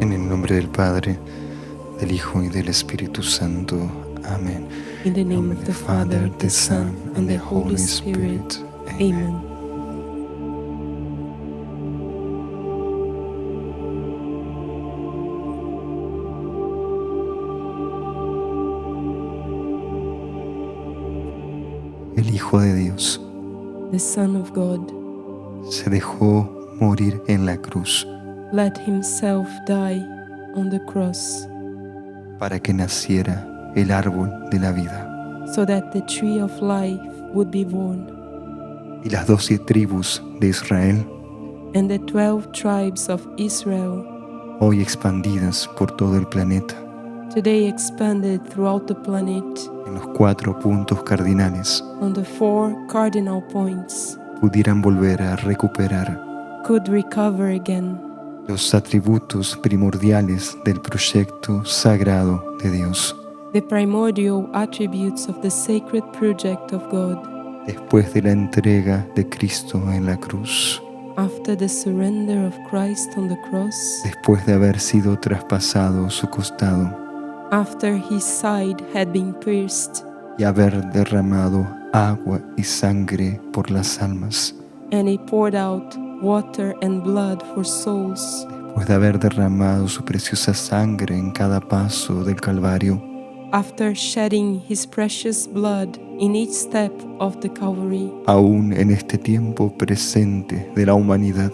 En el nombre del Padre, del Hijo y del Espíritu Santo. Amén. In the name of the Father, the Son, and the Holy Spirit. Amen. El Hijo de Dios The Son of God se dejó morir en la cruz let himself die on the cross para que naciera el árbol de la vida. so that the tree of life would be born, Y las 12 tribus de Israel, and the 12 tribes of Israel, hoy expandidas por todo el planeta, today expanded throughout the planet en los 4 puntos cardinales, on the 4 cardinal points, pudieran volver a recuperar could recover again los atributos primordiales del proyecto sagrado de Dios, the primordial attributes of the sacred project of God después de la entrega de Cristo en la cruz, after the surrender of Christ on the cross, después de haber sido traspasado su costado after his side had been pierced, y haber derramado agua y sangre por las almas, and he poured out water and blood for souls, después de haber derramado su preciosa sangre en cada paso del Calvario, after shedding his precious blood in each step of the Calvary, aún en este tiempo presente de la humanidad,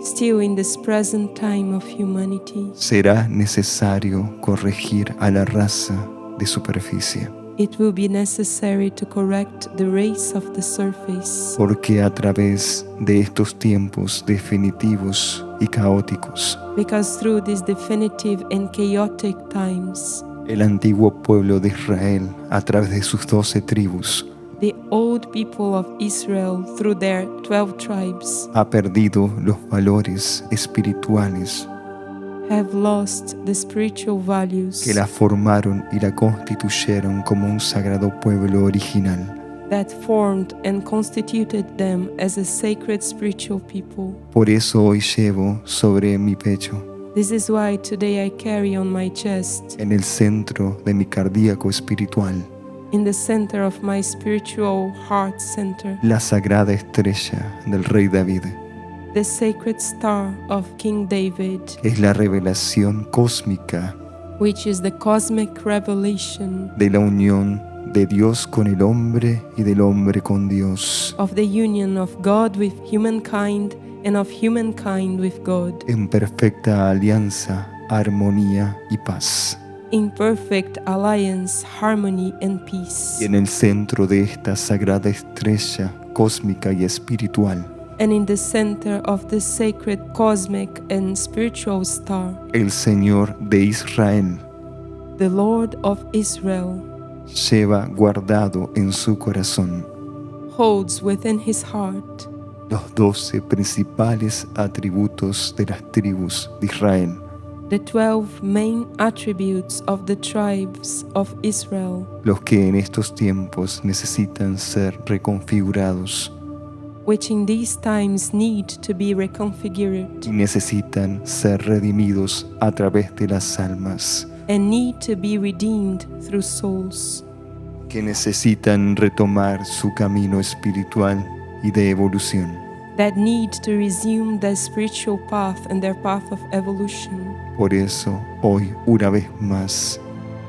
still in this present time of humanity, será necesario corregir a la raza de superficie, it will be necessary to correct the race of the surface, porque a través de estos tiempos definitivos y caóticos, because through these definitive and chaotic times, el antiguo pueblo de Israel, a través de sus 12 tribus, the old people of Israel, through their 12 tribes, ha perdido los valores espirituales have lost the spiritual values que la formaron y la constituyeron como un sagrado pueblo original. that formed and constituted them as a sacred spiritual people. Por eso hoy llevo sobre mi pecho, This is why today I carry on my chest, en el centro de mi cardíaco espiritual, in the center of my spiritual heart center, la sagrada estrella del rey David, the sacred star of King David, que es la revelación cósmica which is the cosmic revelation de la unión de Dios con el hombre y del hombre con Dios, of the union of God with humankind and of humankind with God, en perfecta alianza, armonía y paz. in perfect alliance, harmony, and peace. Y en el centro de esta sagrada estrella cósmica y espiritual, And in the center of the sacred cosmic and spiritual star, el Señor de Israel the Lord of Israel lleva guardado en su corazón holds within his heart los 12 principales atributos de las tribus de Israel, the 12 main attributes of the tribes of Israel, los que en estos tiempos necesitan ser reconfigurados which in these times need to be reconfigured y necesitan ser redimidos a través de las almas, and need to be redeemed through souls, que necesitan retomar su camino espiritual y de evolución. that need to resume their spiritual path and their path of evolution. Por eso, hoy, una vez más,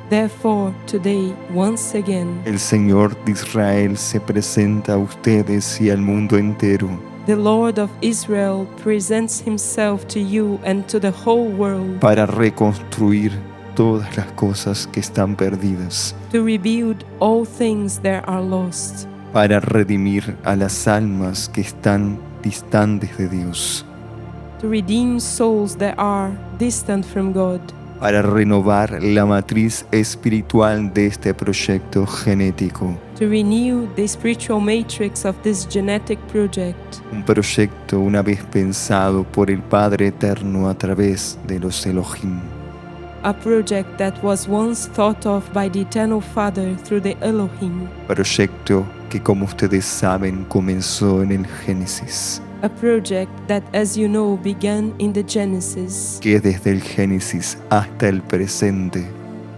Therefore, today, once again, el Señor de Israel se presenta a ustedes y al mundo entero the Lord of Israel presents himself to you and to the whole world para reconstruir todas las cosas que están perdidas, to rebuild all things that are lost, para redimir a las almas que están distantes de Dios, to redeem souls that are distant from God, para renovar la matriz espiritual de este proyecto genético, to renew the spiritual matrix of this genetic project, un proyecto una vez pensado por el Padre Eterno a través de los Elohim, a project that was once thought of by the Eternal Father through the Elohim, proyecto que, como ustedes saben, comenzó en el Génesis, a project that, as you know, began in the Genesis, que desde el Génesis hasta el presente,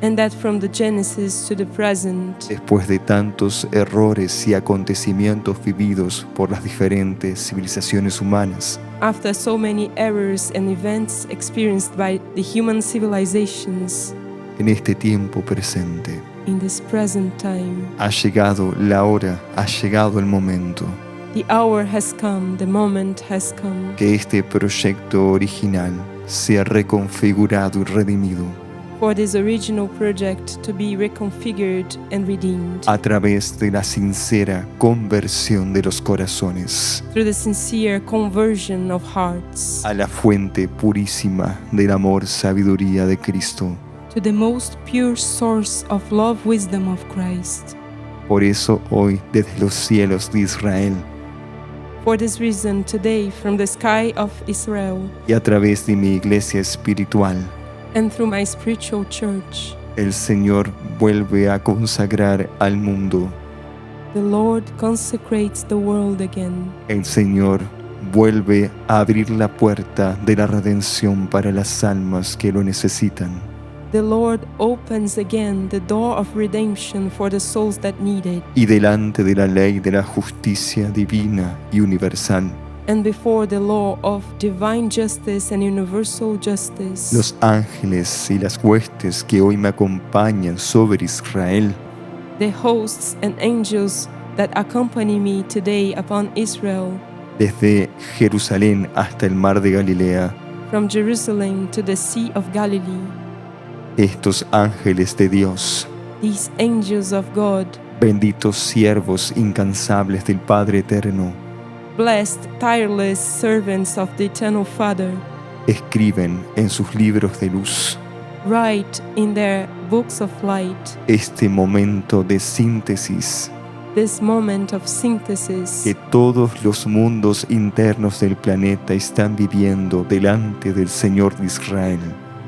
and that from the Genesis to the present, después de tantos errores y acontecimientos vividos por las diferentes civilizaciones humanas, after so many errors and events experienced by the human civilizations, en este tiempo presente, in this present time, ha llegado la hora, ha llegado el momento the hour has come, the moment has come, que este proyecto original sea reconfigurado y redimido for this original project to be reconfigured and redeemed a través de la sincera conversión de los corazones through the sincere conversion of hearts a la fuente purísima del amor, sabiduría de Cristo. to the most pure source of love, wisdom of Christ. Por eso hoy, desde los cielos de Israel For this reason, today, from the sky of Israel y a través de mi iglesia espiritual, and through my spiritual church, el Señor vuelve a consagrar al mundo. the Lord consecrates the world again. El Señor vuelve a abrir la puerta de la redención para las almas que lo necesitan. The Lord opens again the door of redemption for the souls that need it. Y delante de la ley de la justicia divina y universal, And before the law of divine justice and universal justice, los ángeles y las huestes que hoy me acompañan sobre Israel the hosts and angels that accompany me today upon Israel, desde Jerusalén hasta el mar de Galilea, from Jerusalem to the Sea of Galilee, estos ángeles de Dios, these angels of God, benditos siervos incansables del Padre Eterno, blessed, tireless servants of the Eternal Father, escriben en sus libros de luz write in their books of light este momento de síntesis this moment of synthesis que todos los mundos internos del planeta están viviendo delante del Señor de Israel.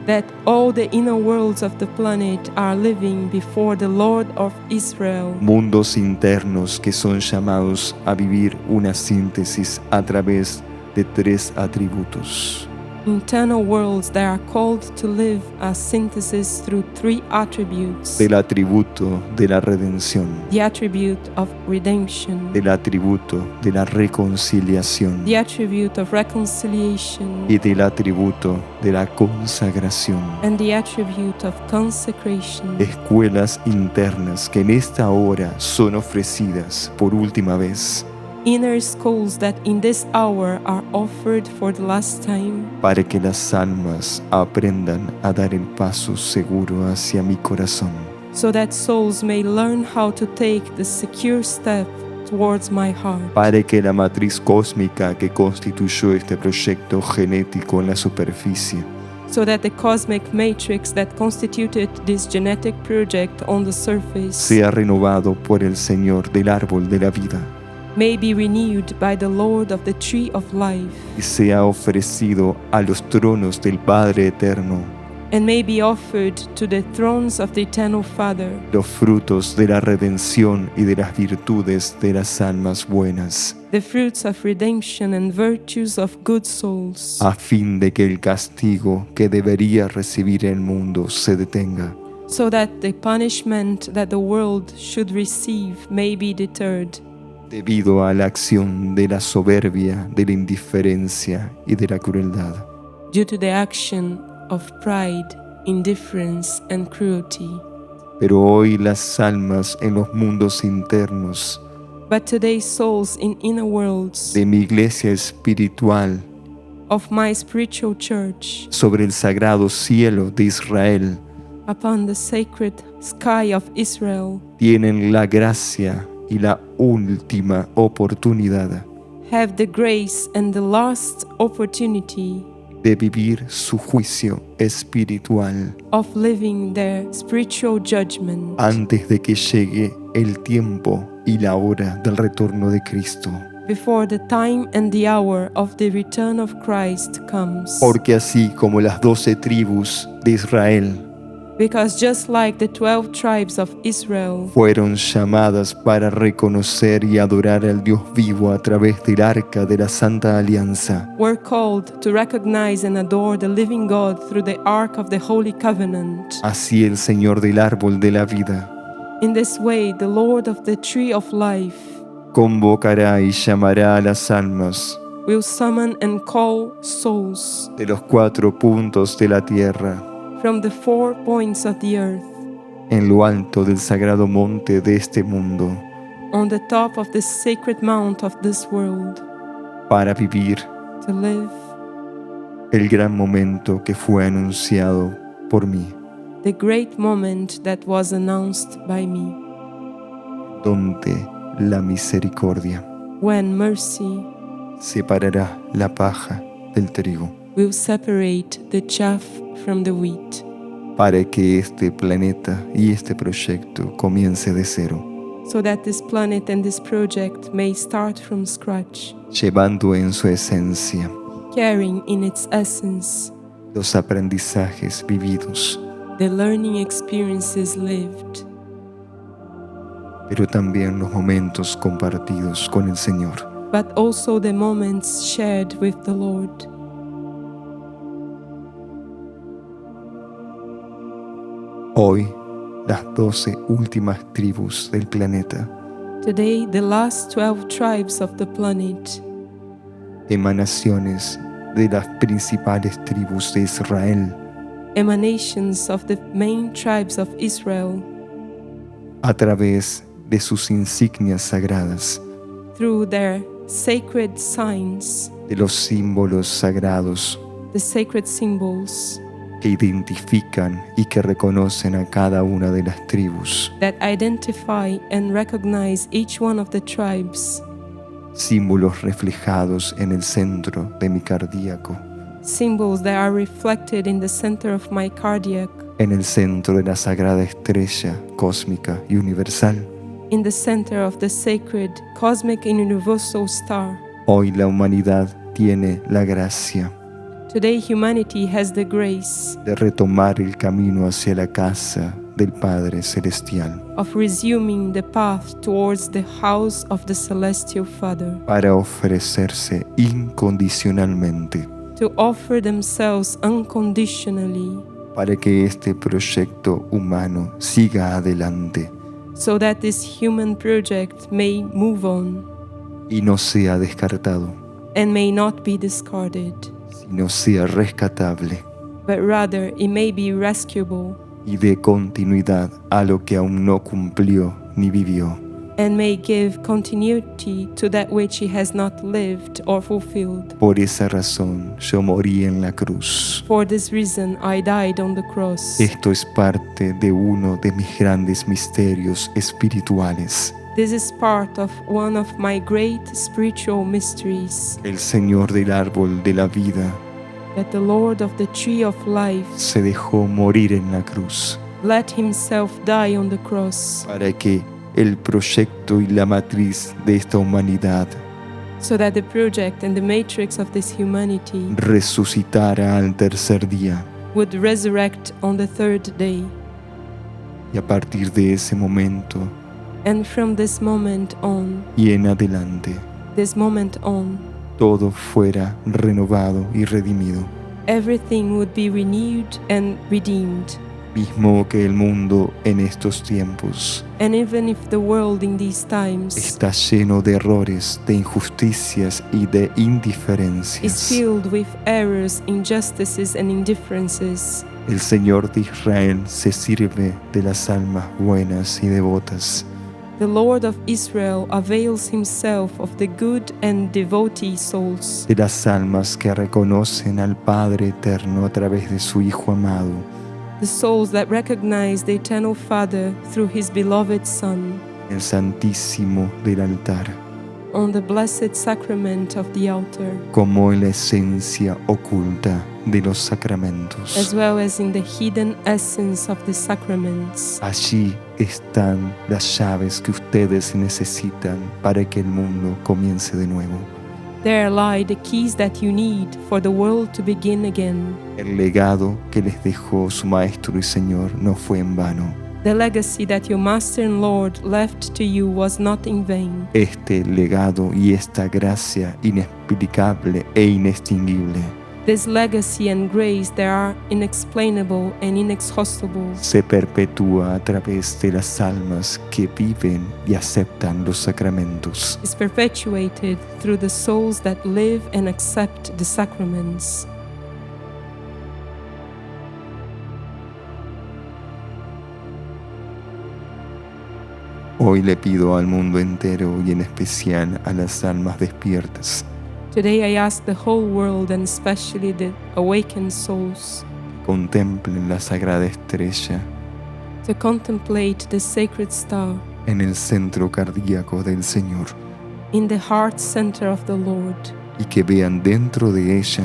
that all the inner worlds of the planet are living before the Lord of Israel. Mundos internos que son llamados a vivir una síntesis a través de tres atributos: Internal worlds that are called to live a synthesis through three attributes: del atributo de la redención, the attribute of redemption, del atributo de la reconciliación the attribute of reconciliation, y del atributo de la consagración. and the attribute of consecration. Escuelas internas que en esta hora son ofrecidas por última vez Inner schools that in this hour are offered for the last time, para que las almas aprendan a dar el paso seguro hacia mi corazón, so that souls may learn how to take the secure step towards my heart, para que la matriz cósmica que constituyó este proyecto genético en la superficie so that the cosmic matrix that constituted this genetic project on the surface sea renovado por el Señor del árbol de la vida may be renewed by the Lord of the tree of life, y sea ofrecido a los tronos del Padre Eterno and may be offered to the thrones of the Eternal Father, los frutos de la redención y de las virtudes de las almas buenas, the fruits of redemption and virtues of good souls, a fin de que el castigo que debería recibir el mundo se detenga, so that the punishment that the world should receive may be deterred, debido a la acción de la soberbia, de la indiferencia y de la crueldad. due to the action of pride, indifference, and cruelty. Pero hoy las almas en los mundos internos But today souls in inner worlds de mi iglesia espiritual of my spiritual church sobre el sagrado cielo de Israel upon the sacred sky of Israel tienen la gracia y la última oportunidad have the grace and the last opportunity de vivir su juicio espiritual of living their spiritual judgment antes de que llegue el tiempo y la hora del retorno de Cristo. before the time and the hour of the return of Christ comes. Porque así como las 12 tribus de Israel Because just like the 12 tribes of Israel fueron llamadas para reconocer y adorar al Dios vivo a través del arca de la Santa Alianza, were called to recognize and adore the living God through the Ark of the Holy Covenant, así el Señor del árbol de la vida in this way the Lord of the Tree of Life convocará y llamará a las almas will summon and call souls de los 4 puntos de la tierra from the 4 points of the earth, en lo alto del sagrado monte de este mundo, on the top of the sacred mount of this world, para vivir to live el gran momento que fue anunciado por mí, the great moment that was announced by me, donde la misericordia when mercy separará la paja del trigo, will separate the chaff from the wheat, para que este planeta y este proyecto comience de cero, so that this planet and this project may start from scratch, llevando en su esencia carrying in its essence los aprendizajes vividos, the learning experiences lived, pero también los momentos compartidos con el Señor. but also the moments shared with the Lord. Hoy, las 12 últimas tribus del planeta, Today, the last 12 tribes of the planet, emanaciones de las principales tribus de Israel, emanations of the main tribes of Israel, a través de sus insignias sagradas, through their sacred signs, de los símbolos sagrados the sacred symbols que identifican y que reconocen a cada una de las tribus, that identify and recognize each one of the tribes, símbolos reflejados en el centro de mi cardíaco, symbols that are reflected in the center of my cardiac, en el centro de la sagrada estrella cósmica y universal. in the center of the sacred cosmic and universal star. Hoy la humanidad tiene la gracia Today, humanity has the grace de retomar el camino hacia la casa del Padre Celestial, of resuming the path towards the house of the Celestial Father, para ofrecerse incondicionalmente, to offer themselves unconditionally, para que este proyecto humano siga adelante so that this human project may move on y no sea descartado, and may not be discarded, sino sea rescatable but rather it may be rescuable y dé continuidad a lo que aún no cumplió ni vivió. and may give continuity to that which he has not lived or fulfilled. Por esa razón yo morí en la cruz. For this reason, I died on the cross. Esto es parte de uno de mis grandes misterios espirituales. This is part of one of my great spiritual mysteries, El Señor del árbol de la vida that the Lord of the Tree of Life se dejó morir en la cruz let himself die on the cross, para que el proyecto y la matriz de esta humanidad so that the project and the matrix of this humanity resucitara al tercer día. would resurrect on the third day. Y a partir de ese momento And from this moment on, y en adelante, todo fuera renovado y redimido, everything would be renewed and redeemed. mismo que el mundo en estos tiempos And even if the world in these times está lleno de errores, de injusticias y de is indiferencias, filled with errors, injustices, and indifferences, el Señor de Israel se sirve de las almas buenas y devotas, the Lord of Israel avails himself of the good and devotee souls, de las almas que reconocen al Padre Eterno a través de su Hijo amado, the souls that recognize the eternal Father through his beloved Son, el Santísimo del altar, on the blessed sacrament of the altar, como en la esencia oculta de los sacramentos. as well as in the hidden essence of the sacraments. Allí están las llaves que ustedes necesitan para que el mundo comience de nuevo. There lie the keys that you need for the world to begin again. El legado que les dejó su Maestro y Señor no fue en vano. The legacy that your Master and Lord left to you was not in vain. Este legado y esta gracia inexplicable e inextinguible This legacy and grace that are inexplainable and inexhaustible se perpetúa a través de las almas que viven y aceptan los sacramentos. is perpetuated through the souls that live and accept the sacraments. Hoy le pido al mundo entero y en especial a las almas despiertas Today I ask the whole world and especially the awakened souls contemplen la sagrada estrella to contemplate the sacred star en el centro cardíaco del Señor in the heart center of the Lord, y que vean dentro de ella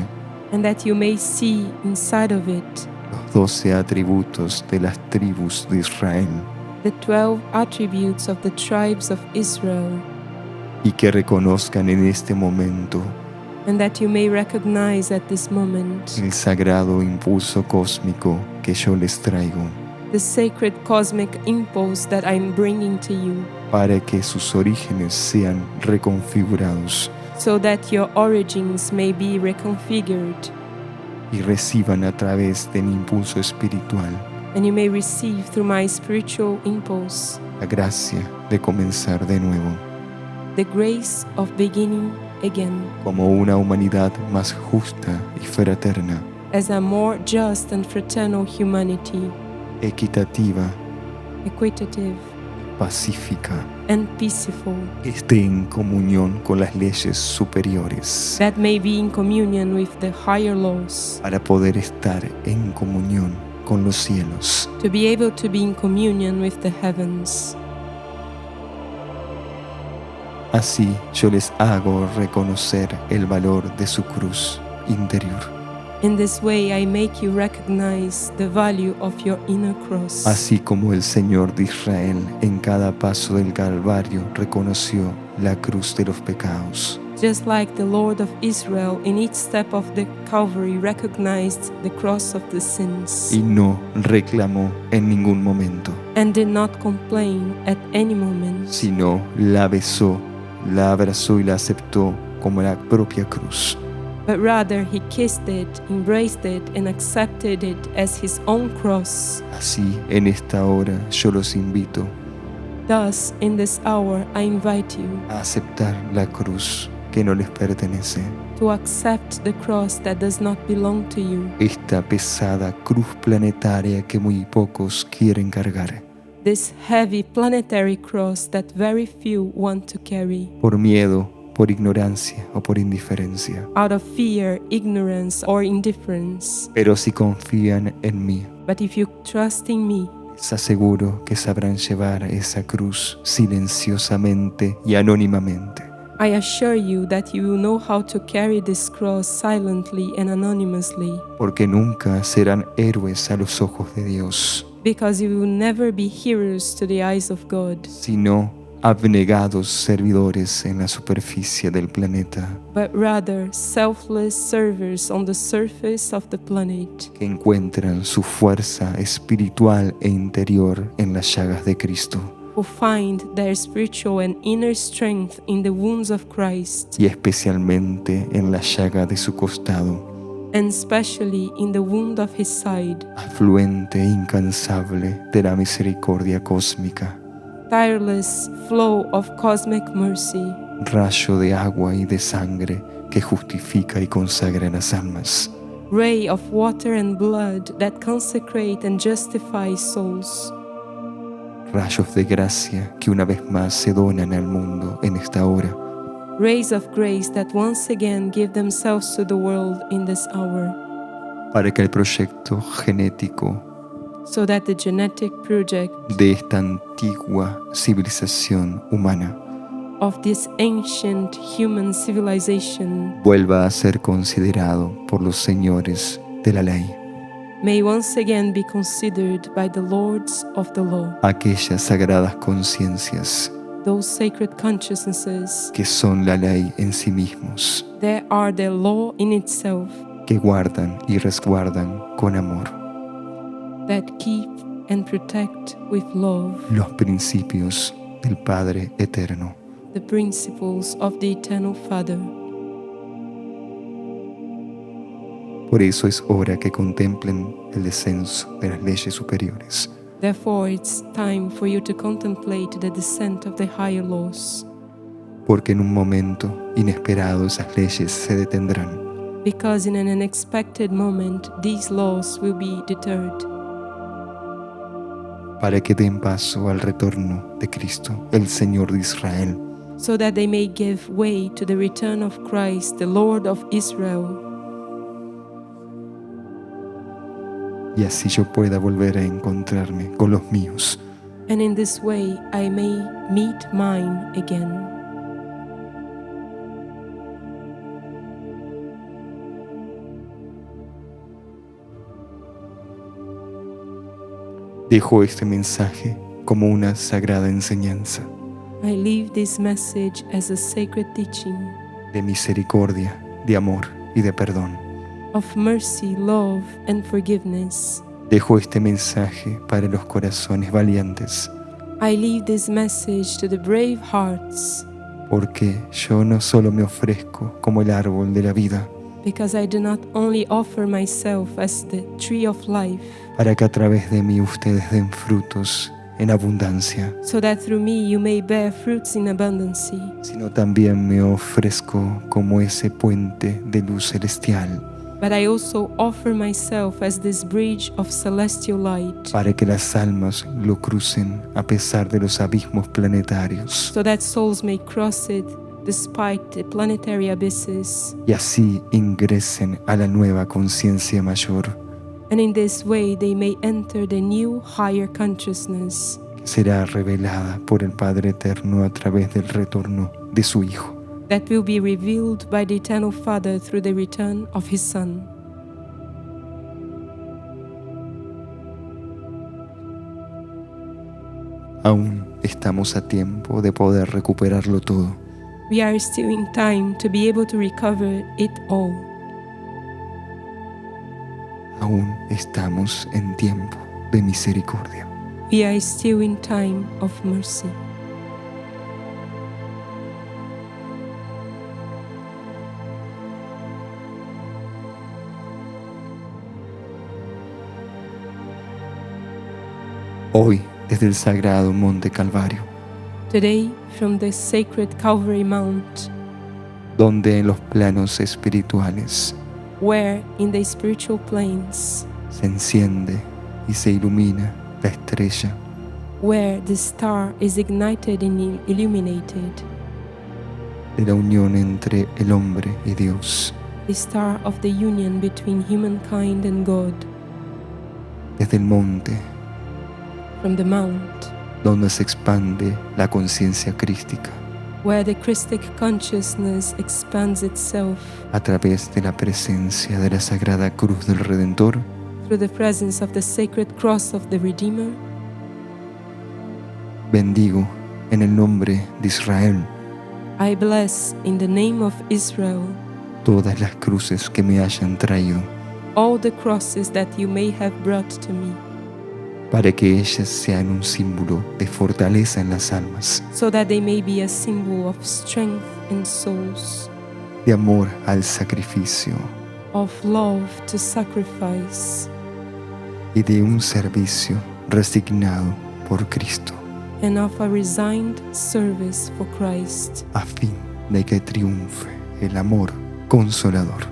and that you may see inside of it los 12 atributos de las tribus de Israel the 12 attributes of the tribes of Israel, y que reconozcan en este momento and that you may recognize at this moment el sagrado impulso cósmico que yo les traigo the sacred cosmic impulse that I'm bringing to you, para que sus orígenes sean reconfigurados so that your origins may be reconfigured, y reciban a través de mi impulso espiritual and you may receive through my spiritual impulse la gracia de comenzar de nuevo, the grace of beginning again, como una humanidad más justa y fraterna, as a more just and fraternal humanity, equitativa, equitative pacífica, and peaceful, que esté en comunión con las leyes superiores, that may be in communion with the higher laws, para poder estar en comunión con los cielos. to be able to be in communion with the heavens. Así yo les hago reconocer el valor de su cruz interior. In this way I make you recognize the value of your inner cross. Así como el Señor de Israel en cada paso del Calvario reconoció la cruz de los pecados. Just like the Lord of Israel in each step of the Calvary recognized the cross of the sins Y no reclamó en ningún momento, and did not complain at any moment, sino la besó, la abrazó y la aceptó como la propia cruz. but rather he kissed it, embraced it, and accepted it as his own cross. Así, en esta hora, yo los invito Thus, in this hour, I invite you a aceptar la cruz que no les pertenece, to accept the cross that does not belong to you, esta pesada cruz planetaria que muy pocos quieren cargar, this heavy planetary cross that very few want to carry, por miedo, por ignorancia o por indiferencia. out of fear, ignorance, or indifference. Pero si confían en mí, But if you trust in me, les aseguro que sabrán llevar esa cruz silenciosamente y anónimamente. I assure you that you will know how to carry this cross silently and anonymously, Porque nunca serán héroes a los ojos de Dios, because you will never be heroes to the eyes of God, sino abnegados servidores en la superficie del planeta, but rather selfless servers on the surface of the planet, que encuentran su fuerza espiritual e interior en las llagas de Cristo, who find their spiritual and inner strength in the wounds of Christ, y especialmente en la llaga de su costado, and especially in the wound of his side, afluente e incansable de la misericordia cósmica, tireless flow of cosmic mercy, rayo de agua y de sangre que justifica y consagra las almas, ray of water and blood that consecrate and justify souls, rayos de gracia que una vez más se donan al mundo en esta hora, rays of grace that once again give themselves to the world in this hour, para que el proyecto genético so that the genetic project de esta antigua civilización humana of this ancient human civilization vuelva a ser considerado por los señores de la ley, may once again be considered by the lords of the law, aquellas sagradas conciencias those sacred consciousnesses, que son la ley en sí mismos, they are the law in itself, que guardan y resguardan con amor that keep and protect with love los principios del Padre Eterno. the principles of the Eternal Father. Por eso es hora que contemplen el descenso de las leyes superiores, Therefore, it's time for you to contemplate the descent of the higher laws, porque en un momento inesperado esas leyes se detendrán because in an unexpected moment, these laws will be deterred, para que den paso al retorno de Cristo, el Señor de Israel, so that they may give way to the return of Christ, the Lord of Israel, y así yo pueda volver a encontrarme con los míos, and in this way I may meet mine again. Dejo este mensaje como una sagrada enseñanza I leave this message as a sacred teaching de misericordia, de amor y de perdón. of mercy, love, and forgiveness. Dejo este mensaje para los corazones valientes, I leave this message to the brave hearts, porque yo no solo me ofrezco como el árbol de la vida, because I do not only offer myself as the tree of life, para que a través de mí ustedes den frutos en abundancia, so that through me you may bear fruits in abundance, sino también me ofrezco como ese puente de luz celestial, but I also offer myself as this bridge of celestial light, para que las almas lo crucen a pesar de los abismos planetarios, so that souls may cross it despite the planetary abysses, y así ingresen a la nueva conciencia mayor, and in this way they may enter the new higher consciousness que será revelada por el Padre Eterno a través del retorno de su Hijo. that will be revealed by the Eternal Father through the return of His Son. Aún estamos a tiempo de poder recuperarlo todo. We are still in time to be able to recover it all. Aún estamos en tiempo de misericordia. We are still in time of mercy. Hoy, desde el Sagrado Monte Calvario, Today, from the sacred Calvary Mount, donde en los planos espirituales where in the spiritual planes, se enciende y se ilumina la estrella where the star is ignited and illuminated, de la unión entre el hombre y Dios, the star of the union between humankind and God, desde el monte from the mount, donde se expande la conciencia crística where the Christic consciousness expands itself a través de la presencia de la Sagrada Cruz del Redentor, through the presence of the sacred cross of the Redeemer. bendigo en el nombre de Israel I bless in the name of Israel todas las cruces que me hayan traído, all the crosses that you may have brought to me, para que ellas sean un símbolo de fortaleza en las almas, so that they may be a symbol of strength in souls, de amor al sacrificio of love to sacrifice, y de un servicio resignado por Cristo, and of a resigned service for Christ, a fin de que triunfe el amor consolador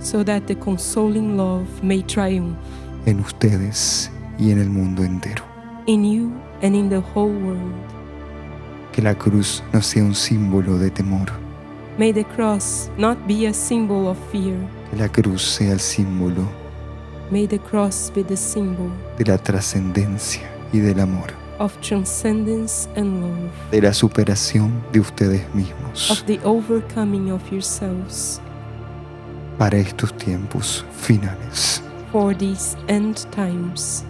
so that the consoling love may triumph en ustedes y en el mundo entero. in you and in the whole world. Que la cruz no sea un símbolo de temor, May the cross not be a symbol of fear. que la cruz sea el símbolo May the cross be the symbol de la trascendencia y del amor, of transcendence and love, de la superación de ustedes mismos of the overcoming of yourselves para estos tiempos finales. for these end times.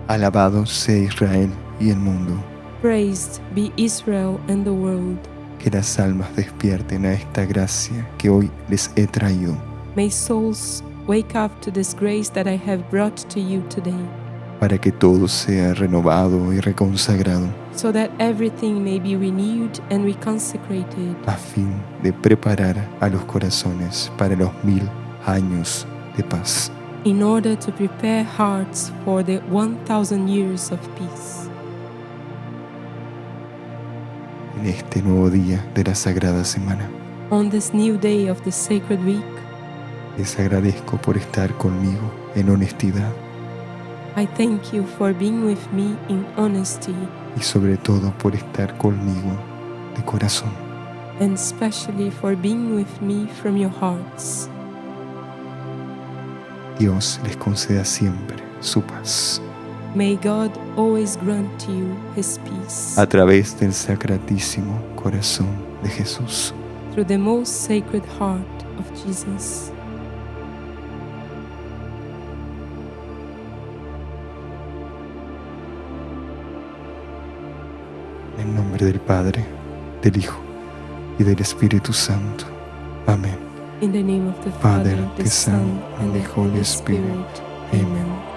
Alabado sea Israel y el mundo. Praised be Israel and the world. Que las almas despierten a esta gracia que hoy les he traído, May souls wake up to this grace that I have brought to you today, para que todo sea renovado y reconsagrado, so that everything may be renewed and reconsecrated, a fin de preparar a los corazones para los 1000 años de paz. in order to prepare hearts for the 1,000 years of peace. En este nuevo día de la Sagrada Semana, On this new day of the sacred week, les agradezco por estar conmigo en honestidad I thank you for being with me in honesty, y sobre todo por estar conmigo de corazón. and especially for being with me from your hearts. Dios les conceda siempre su paz. May God always grant you His peace A través del Sacratísimo Corazón de Jesús. through the most sacred heart of Jesus. En el nombre del Padre, del Hijo y del Espíritu Santo. Amén. In the name of the Father, Father, the the Son, Son, and the Holy Spirit. Spirit. Amen.